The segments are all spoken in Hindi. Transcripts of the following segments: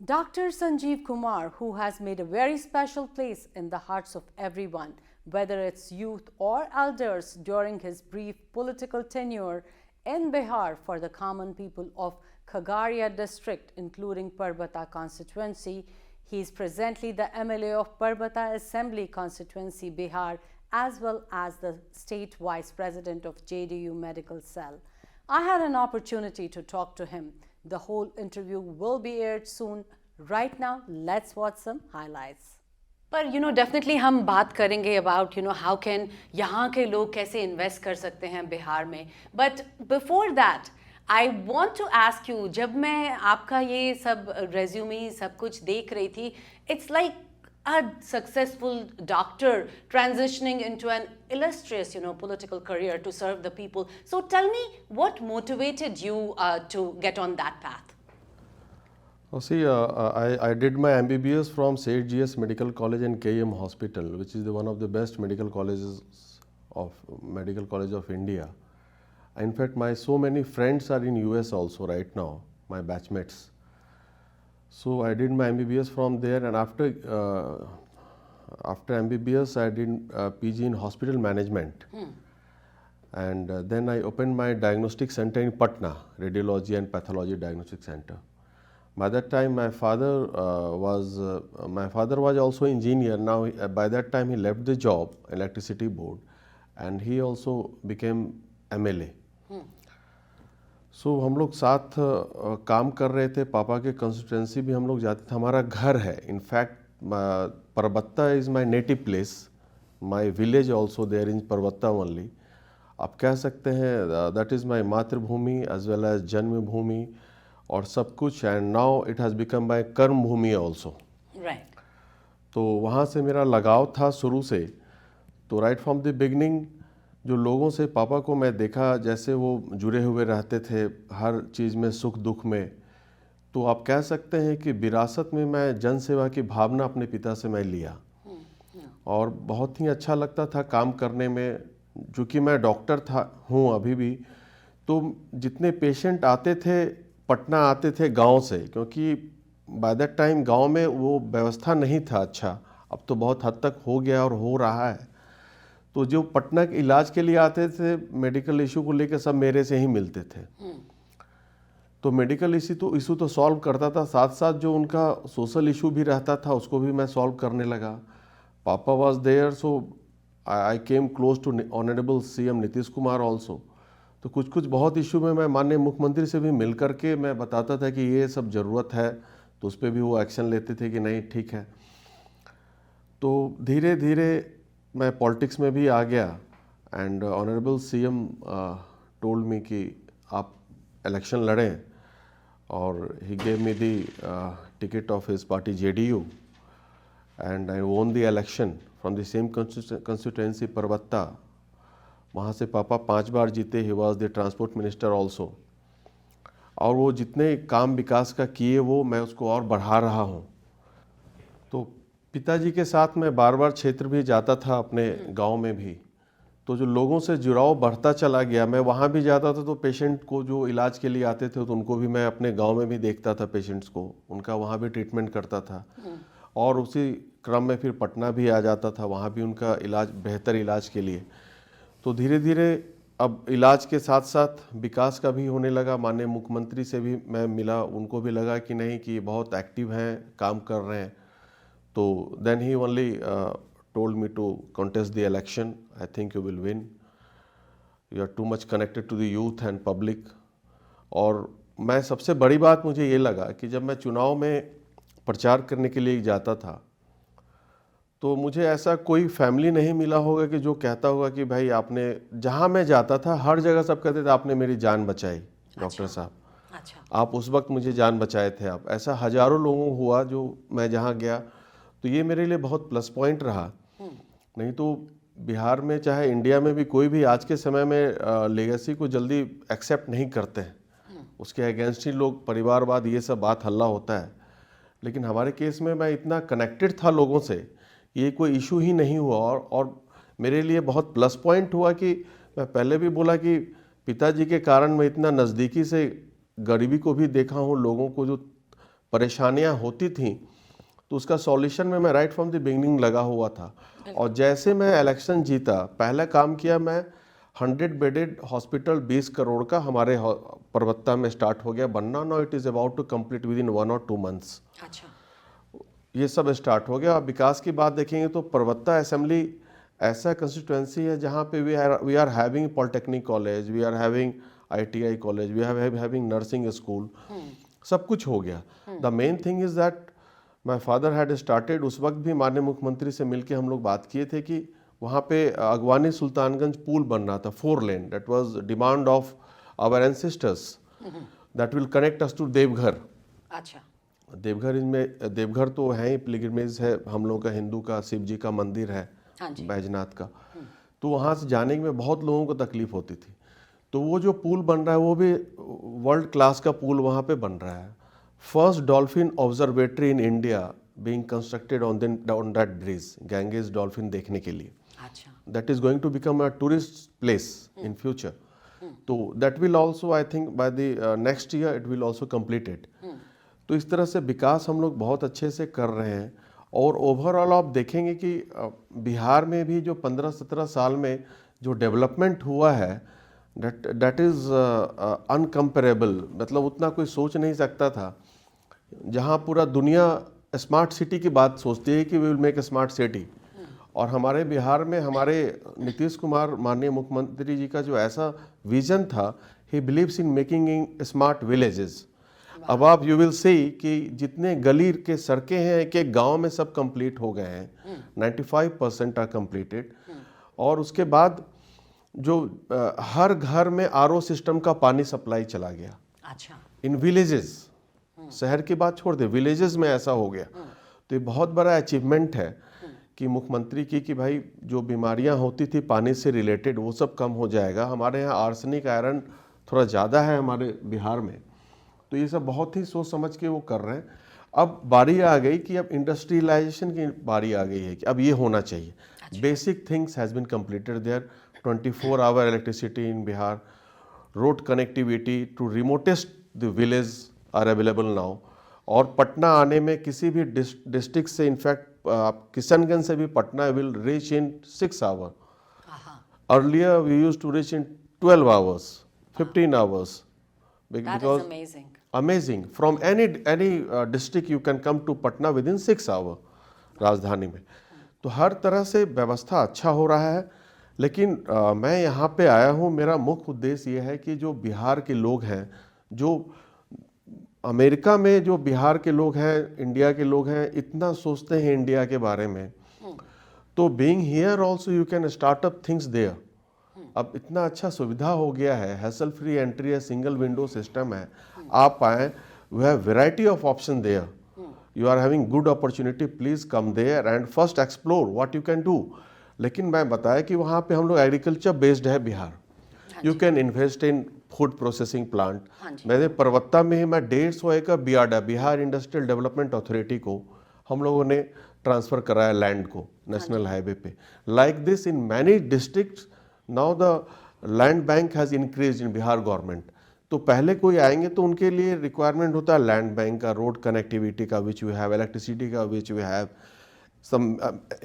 Dr. Sanjeev Kumar, who has made a very special place in the hearts of everyone, whether it's youth or elders, during his brief political tenure in Bihar for the common people of Khagaria district, including Parbata constituency. He is presently the MLA of Parbata Assembly constituency, Bihar, as well as the state vice president of JDU Medical Cell. I had an opportunity to talk to him. The whole interview will be aired soon. Right now, let's watch some highlights. पर डेफिनेटली हम बात करेंगे अबाउट हाउ कैन यहाँ के लोग कैसे इन्वेस्ट कर सकते हैं बिहार में. But before that I want to ask you, जब मैं आपका ये सब रेज्यूमी सब कुछ देख रही थी, it's like a successful doctor transitioning into an illustrious, political career to serve the people. So tell me, what motivated you to get on that path? Oh, see, I did my MBBS from St. GS Medical College and KM Hospital, which is one of the best medical colleges of India. In fact, my so many friends are in US also right now, my batchmates. So I did my MBBS from there, and after MBBS I did PG in hospital management. And then I opened my diagnostic center in Patna, Radiology and Pathology Diagnostic Center. By that time my father was also engineer. Now by that time he left the job, electricity board, and he also became MLA. हम लोग साथ काम कर रहे थे. पापा के कंस्टिट्यूंसी भी हम लोग जाते थे. हमारा घर है, in fact Parbatta is my native place, my village also there in Parbatta only. आप कह सकते हैं दैट इज़ माय मातृभूमि एज वेल एज जन्मभूमि और सब कुछ. And now it has become my कर्म भूमि आल्सो. राइट. तो वहाँ से मेरा लगाव था शुरू से. तो राइट फ्रॉम द बिगनिंग जो लोगों से पापा को मैं देखा जैसे वो जुड़े हुए रहते थे हर चीज़ में, सुख दुख में. तो आप कह सकते हैं कि विरासत में मैं जन सेवा की भावना अपने पिता से मैं लिया. और बहुत ही अच्छा लगता था काम करने में. चूँकि मैं डॉक्टर हूँ अभी भी, तो जितने पेशेंट आते थे पटना आते थे गांव से, क्योंकि बाय दैट टाइम गांव में वो व्यवस्था नहीं था अच्छा. अब तो बहुत हद तक हो गया और हो रहा है. तो जो पटना के इलाज के लिए आते थे मेडिकल इशू को लेकर, सब मेरे से ही मिलते थे. तो मेडिकल इशू तो सॉल्व करता था, साथ साथ जो उनका सोशल इशू भी रहता था उसको भी मैं सॉल्व करने लगा. पापा was there, so I came close to honourable CM Nitish Kumar also. तो कुछ बहुत इशू में मैं माननीय मुख्यमंत्री से भी मिल करके मैं बताता था कि ये सब ज़रूरत है, तो उस पर भी वो एक्शन लेते थे कि नहीं ठीक है. तो धीरे धीरे मैं पॉलिटिक्स में भी आ गया. And honourable CM told me कि आप इलेक्शन लड़ें, और he gave me the ticket of his party JDU, and I won the election from the same constituency Parbatta. वहाँ से पापा 5 बार जीते. He was the transport minister also. और वो जितने काम विकास का किए वो मैं उसको और बढ़ा रहा हूँ. तो पिताजी के साथ मैं बार बार क्षेत्र भी जाता था, अपने गांव में भी. तो जो लोगों से जुड़ाव बढ़ता चला गया. मैं वहाँ भी जाता था तो पेशेंट को जो इलाज के लिए आते थे तो उनको भी मैं अपने गांव में भी देखता था, पेशेंट्स को उनका वहाँ भी ट्रीटमेंट करता था. और उसी क्रम में फिर पटना भी आ जाता था, वहाँ भी उनका इलाज, बेहतर इलाज के लिए. तो धीरे धीरे अब इलाज के साथ साथ विकास का भी होने लगा. माननीय मुख्यमंत्री से भी मैं मिला, उनको भी लगा कि नहीं कि बहुत एक्टिव हैं, काम कर रहे हैं. तो then he only told me to contest the election. I think you will win. You are too much connected to the youth and public. और मैं सबसे बड़ी बात मुझे ये लगा कि जब मैं चुनाव में प्रचार करने के लिए जाता था तो मुझे ऐसा कोई फैमिली नहीं मिला होगा कि जो कहता होगा कि भाई आपने, जहाँ मैं जाता था हर जगह सब कहते थे आपने मेरी जान बचाई डॉक्टर साहब. अच्छा. आप उस वक्त मुझे जान बचाए थे आप. ऐसा हजारों लोगों हुआ जो मैं जहाँ गया. तो ये मेरे लिए बहुत प्लस पॉइंट रहा. नहीं तो बिहार में चाहे इंडिया में भी कोई भी आज के समय में लेगेसी को जल्दी एक्सेप्ट नहीं करते हैं. उसके अगेंस्ट ही लोग परिवारवाद ये सब बात हल्ला होता है. लेकिन हमारे केस में मैं इतना कनेक्टेड था लोगों से, ये कोई इशू ही नहीं हुआ. और मेरे लिए बहुत प्लस पॉइंट हुआ कि मैं पहले भी बोला कि पिताजी के कारण मैं इतना नज़दीकी से गरीबी को भी देखा हूँ, लोगों को जो परेशानियां होती थी, तो उसका सॉल्यूशन में मैं राइट फ्रॉम द बिगनिंग लगा हुआ था। और जैसे मैं इलेक्शन जीता, पहला काम किया मैं 100 बेडेड हॉस्पिटल 20 करोड़ का हमारे परबत्ता में स्टार्ट हो गया बनना। Now it is about to complete within 1 और 2 मंथ्स। अच्छा, ये सब स्टार्ट हो गया। और विकास की बात देखेंगे तो परबत्ता असेंबली ऐसा कंस्टिट्यूएंसी है जहाँ पे we are having polytechnic college, we are having ITI college, we are having nursing school, सब कुछ हो गया। The main thing is that my father had started, उस वक्त भी माननीय मुख्यमंत्री से मिलकर हम लोग बात किए थे कि वहाँ पे अगवानी सुल्तानगंज पुल बन रहा था, 4 lane, that was demand of our ancestors, that will connect us to Deoghar. अच्छा, देवघर इनमें, देवघर तो है ही, पिलग्रिमेज है हम लोग का, हिंदू का, शिव जी का मंदिर है, हाँ जी, बैजनाथ का। तो वहाँ से जाने में बहुत लोगों को तकलीफ होती थी। तो वो जो पुल बन रहा है वो भी वर्ल्ड क्लास का पुल वहाँ पे बन रहा है। First dolphin observatory in India being constructed on that bridge, Ganges dolphin देखने के लिए। अच्छा, that is going to become a tourist place in future. तो that will also, I think by the next year it will also completed. तो इस तरह से विकास हम लोग बहुत अच्छे से कर रहे हैं। और ओवरऑल आप देखेंगे कि बिहार में भी जो 15-17 साल में जो डेवलपमेंट हुआ है, दैट इज़ अनकम्पेरेबल। मतलब उतना कोई सोच नहीं सकता था। जहाँ पूरा दुनिया स्मार्ट सिटी की बात सोचती है कि we will make a smart city, और हमारे बिहार में हमारे नीतीश कुमार माननीय मुख्यमंत्री जी का जो ऐसा विजन था, he believes in making in smart villages. अब आप यू विल सी कि जितने गली के सड़कें हैं एक एक गांव में सब कंप्लीट हो गए हैं, 95% आर कंप्लीटेड। और उसके बाद जो हर घर में RO सिस्टम का पानी सप्लाई चला गया। अच्छा, इन विलेजेस, शहर की बात छोड़ दे, विलेजेस में ऐसा हो गया। तो ये बहुत बड़ा अचीवमेंट है कि मुख्यमंत्री की, कि भाई जो बीमारियां होती थी पानी से रिलेटेड वो सब कम हो जाएगा। हमारे यहाँ आर्सेनिक, आयरन थोड़ा ज़्यादा है हमारे बिहार में, तो ये सब बहुत ही सोच समझ के वो कर रहे हैं। अब बारी आ गई कि अब इंडस्ट्रियलाइजेशन की बारी आ गई है कि अब ये होना चाहिए। Basic things has been completed there, 24 hour electricity in Bihar, road connectivity to remotest the village are available now. और पटना आने में किसी भी डिस्ट्रिक्ट से, इनफैक्ट आप किशनगंज से भी Patna will reach in 6 hour. Earlier we used to reach in 12 hours, 15 hours. that is amazing. Amazing. From any district you can come to Patna within 6 hours, राजधानी में। तो हर तरह से व्यवस्था अच्छा हो रहा है। लेकिन मैं यहाँ पे आया हूँ, मेरा मुख्य उद्देश्य ये है कि जो बिहार के लोग हैं, जो अमेरिका में जो बिहार के लोग हैं, इंडिया के लोग हैं, इतना सोचते हैं इंडिया के बारे में, तो being here also you can start up things there. अब इतना अच्छा सुविधा हो गया है, हैसल फ्री एंट्री है, सिंगल विंडो सिस्टम है, आप आए, we have variety of option there, you are having good opportunity, please come there and first explore what you can do. लेकिन मैं बताया कि वहाँ पे हम लोग एग्रीकल्चर बेस्ड है Bihar, you can invest in food processing plant. मैंने परबत्ता में ही मैं 150 एकड़ BIADA, Bihar industrial development authority को हम लोगों ने ट्रांसफर कराया लैंड को नेशनल हाईवे पे। Like this in many districts now the land bank has increase in Bihar government. तो पहले कोई आएंगे तो उनके लिए रिक्वायरमेंट होता है लैंड बैंक का, रोड कनेक्टिविटी का विच वी हैव, इलेक्ट्रिसिटी का which we have, some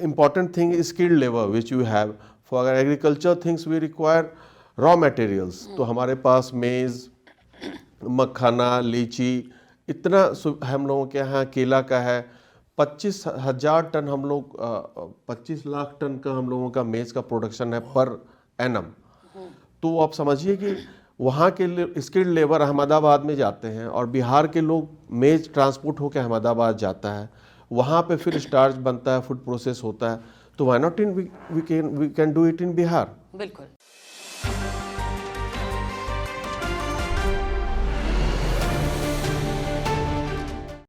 important thing skilled labour which we have. For agriculture things we require raw materials. तो हमारे पास मेज़, मखाना, लीची, इतना हम लोगों के यहाँ केला का है। 25,000 टन हम लोग 25 लाख टन का हम लोगों का मेज़ का प्रोडक्शन है पर एनम। तो आप समझिए कि वहाँ के स्किल्ड लेबर अहमदाबाद में जाते हैं और बिहार के लोग मेज ट्रांसपोर्ट होकर अहमदाबाद जाता है, वहाँ पे फिर स्टार्च बनता है, फूड प्रोसेस होता है। तो why not in we can do it in Bihar. बिल्कुल।